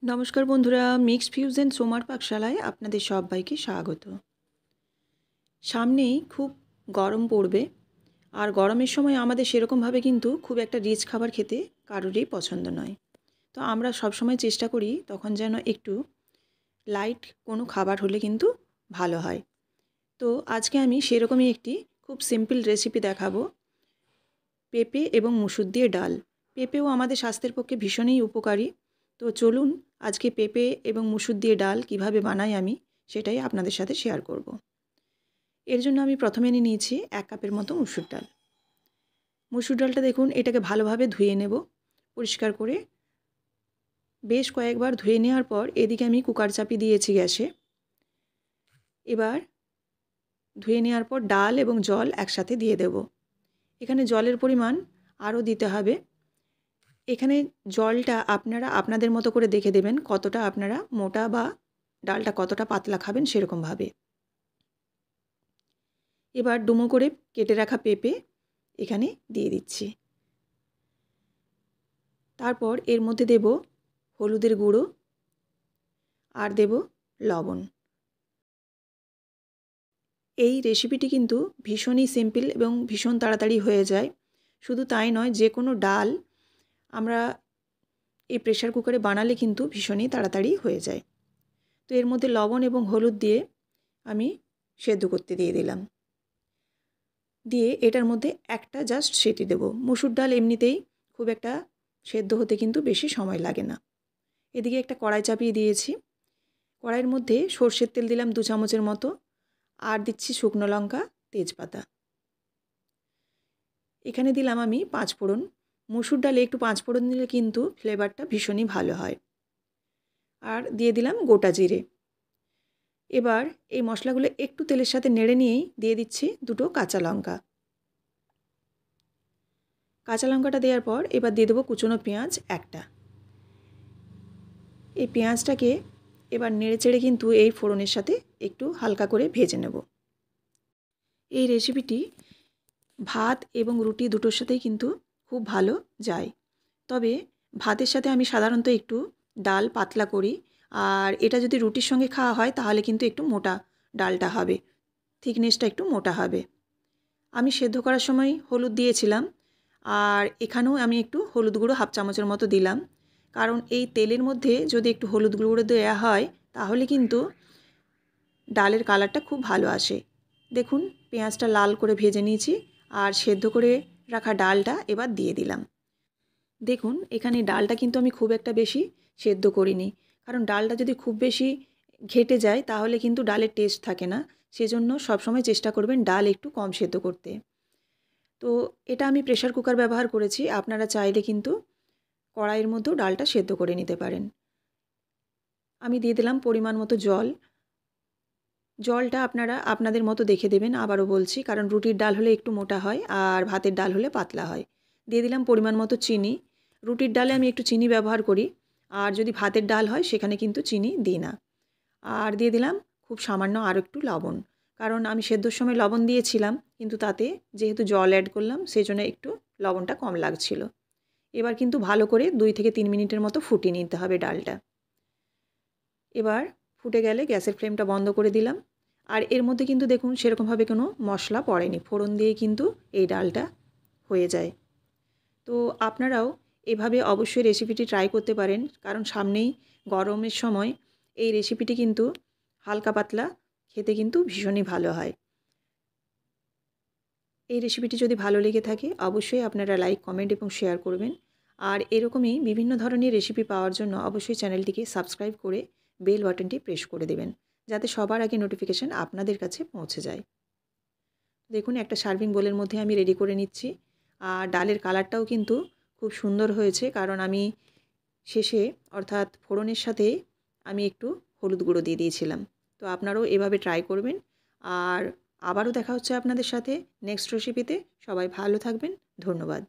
নমস্কার বন্ধুরা, mixed fusion সোমার পাকশালায় আপনাদের সবাইকে স্বাগত। সামনেই খুব গরম পড়বে, আর গরমের সময় আমাদের সেরকমভাবে কিন্তু খুব একটা রিচ খাবার খেতে কারোরই পছন্দ নয়। তো আমরা সবসময় চেষ্টা করি তখন যেন একটু লাইট কোনো খাবার হলে কিন্তু ভালো হয়। তো আজকে আমি সেরকমই একটি খুব সিম্পল রেসিপি দেখাবো, পেঁপে এবং মুসুর দিয়ে ডাল। পেঁপেও আমাদের স্বাস্থ্যের পক্ষে ভীষণই উপকারী। তো চলুন আজকে পেঁপে এবং মুসুর দিয়ে ডাল কিভাবে বানাই আমি সেটাই আপনাদের সাথে শেয়ার করব। এর জন্য আমি প্রথমে নিয়েছি 1 কাপের মতো মুসুর ডাল। মুসুর ডালটা দেখুন, এটাকে ভালোভাবে ধুয়ে নেব পরিষ্কার করে। বেশ কয়েকবার ধুয়ে নেওয়ার পর এদিকে আমি কুকার চাপিয়ে দিয়েছি গ্যাসে। এবার ধুয়ে নেওয়ার পর ডাল এবং জল একসাথে দিয়ে দেব। এখানে জলের পরিমাণ আরও দিতে হবে। এখানে জলটা আপনারা আপনাদের মতো করে দেখে দেবেন, কতটা আপনারা মোটা বা ডালটা কতটা পাতলা খাবেন সেরকমভাবে। এবার ডুমো করে কেটে রাখা পেঁপে এখানে দিয়ে দিচ্ছি। তারপর এর মধ্যে দেব হলুদের গুঁড়ো আর দেব লবণ। এই রেসিপিটি কিন্তু ভীষণই সিম্পল এবং ভীষণ তাড়াতাড়ি হয়ে যায়। শুধু তাই নয়, যে কোনো ডাল আমরা এই প্রেসার কুকারে বানালে কিন্তু ভীষণই তাড়াতাড়ি হয়ে যায়। তো এর মধ্যে লবণ এবং হলুদ দিয়ে আমি সেদ্ধ করতে দিয়ে দিলাম। দিয়ে এটার মধ্যে একটা জাস্ট সিটি দেব। মুসুর ডাল এমনিতেই খুব একটা সেদ্ধ হতে কিন্তু বেশি সময় লাগে না। এদিকে একটা কড়াই চাপিয়ে দিয়েছি। কড়াইয়ের মধ্যে সর্ষের তেল দিলাম 2 চামচের মতো, আর দিচ্ছি শুকনো লঙ্কা, তেজপাতা। এখানে দিলাম আমি 5 ফোড়ন। মুসুর ডালে একটু 5 ফোড়ন দিলে কিন্তু ফ্লেভারটা ভীষণই ভালো হয়। আর দিয়ে দিলাম গোটা জিরে। এবার এই মশলাগুলো একটু তেলের সাথে নেড়ে নিয়েই দিয়ে দিচ্ছি 2টো কাঁচা লঙ্কা। কাঁচা লঙ্কাটা দেওয়ার পর এবার দিয়ে দেবো কুচনো পেঁয়াজ একটা। এই পেঁয়াজটাকে এবার নেড়েচেড়ে কিন্তু এই ফোড়নের সাথে একটু হালকা করে ভেজে নেব। এই রেসিপিটি ভাত এবং রুটি দুটোর সাথেই কিন্তু খুব ভালো যায়। তবে ভাতের সাথে আমি সাধারণত একটু ডাল পাতলা করি, আর এটা যদি রুটির সঙ্গে খাওয়া হয় তাহলে কিন্তু একটু মোটা ডালটা হবে, থিকনেসটা একটু মোটা হবে। আমি সেদ্ধ করার সময় হলুদ দিয়েছিলাম, আর এখানেও আমি একটু হলুদ গুঁড়ো 1/2 চামচের মতো দিলাম, কারণ এই তেলের মধ্যে যদি একটু হলুদ গুঁড়ো দেওয়া হয় তাহলে কিন্তু ডালের কালারটা খুব ভালো আসে। দেখুন পেঁয়াজটা লাল করে ভেজে নিয়েছি, আর সেদ্ধ করে রাখা ডালটা এবার দিয়ে দিলাম। দেখুন এখানে ডালটা কিন্তু আমি খুব একটা বেশি সেদ্ধ করিনি, কারণ ডালটা যদি খুব বেশি ঘেটে যায় তাহলে কিন্তু ডালের টেস্ট থাকে না। সেজন্য সবসময় চেষ্টা করবেন ডাল একটু কম সেদ্ধ করতে। তো এটা আমি প্রেসার কুকার ব্যবহার করেছি, আপনারা চাইলে কিন্তু কড়াইয়ের মধ্যেও ডালটা সেদ্ধ করে নিতে পারেন। আমি দিয়ে দিলাম পরিমাণ মতো জল। জলটা আপনারা আপনাদের মতো দেখে দেবেন, আবারও বলছি, কারণ রুটির ডাল হলে একটু মোটা হয় আর ভাতের ডাল হলে পাতলা হয়। দিয়ে দিলাম পরিমাণ মতো চিনি। রুটির ডালে আমি একটু চিনি ব্যবহার করি, আর যদি ভাতের ডাল হয় সেখানে কিন্তু চিনি দিই না। আর দিয়ে দিলাম খুব সামান্য আরও একটু লবণ, কারণ আমি সেদ্ধর সময় লবণ দিয়েছিলাম, কিন্তু তাতে যেহেতু জল অ্যাড করলাম সেই জন্য একটু লবণটা কম লাগছিল। এবার কিন্তু ভালো করে 2 থেকে 3 মিনিটের মতো ফুটিয়ে নিতে হবে ডালটা। এবার ফুটে গেলে গ্যাসের ফ্লেমটা বন্ধ করে দিলাম। আর এর মধ্যে কিন্তু দেখুন সেরকমভাবে কোনো মশলা পড়েনি, ফোড়ন দিয়েই কিন্তু এই ডালটা হয়ে যায়। তো আপনারাও এভাবে অবশ্যই রেসিপিটি ট্রাই করতে পারেন, কারণ সামনেই গরমের সময় এই রেসিপিটি কিন্তু হালকা পাতলা খেতে কিন্তু ভীষণই ভালো হয়। এই রেসিপিটি যদি ভালো লেগে থাকে অবশ্যই আপনারা লাইক, কমেন্ট এবং শেয়ার করবেন। আর এরকমই বিভিন্ন ধরনের রেসিপি পাওয়ার জন্য অবশ্যই চ্যানেলটিকে সাবস্ক্রাইব করে বেল বাটনটি প্রেস করে দেবেন, যাতে সবার আগে নোটিফিকেশান আপনাদের কাছে পৌঁছে যায়। দেখুন একটা সার্ভিং বোলের মধ্যে আমি রেডি করে নিচ্ছি। আর ডালের কালারটাও কিন্তু খুব সুন্দর হয়েছে, কারণ আমি শেষে অর্থাৎ ফোড়নের সাথে আমি একটু হলুদ গুঁড়ো দিয়ে দিয়েছিলাম। তো আপনারাও এভাবে ট্রাই করবেন। আর আবারও দেখা হচ্ছে আপনাদের সাথে নেক্সট রেসিপিতে। সবাই ভালো থাকবেন। ধন্যবাদ।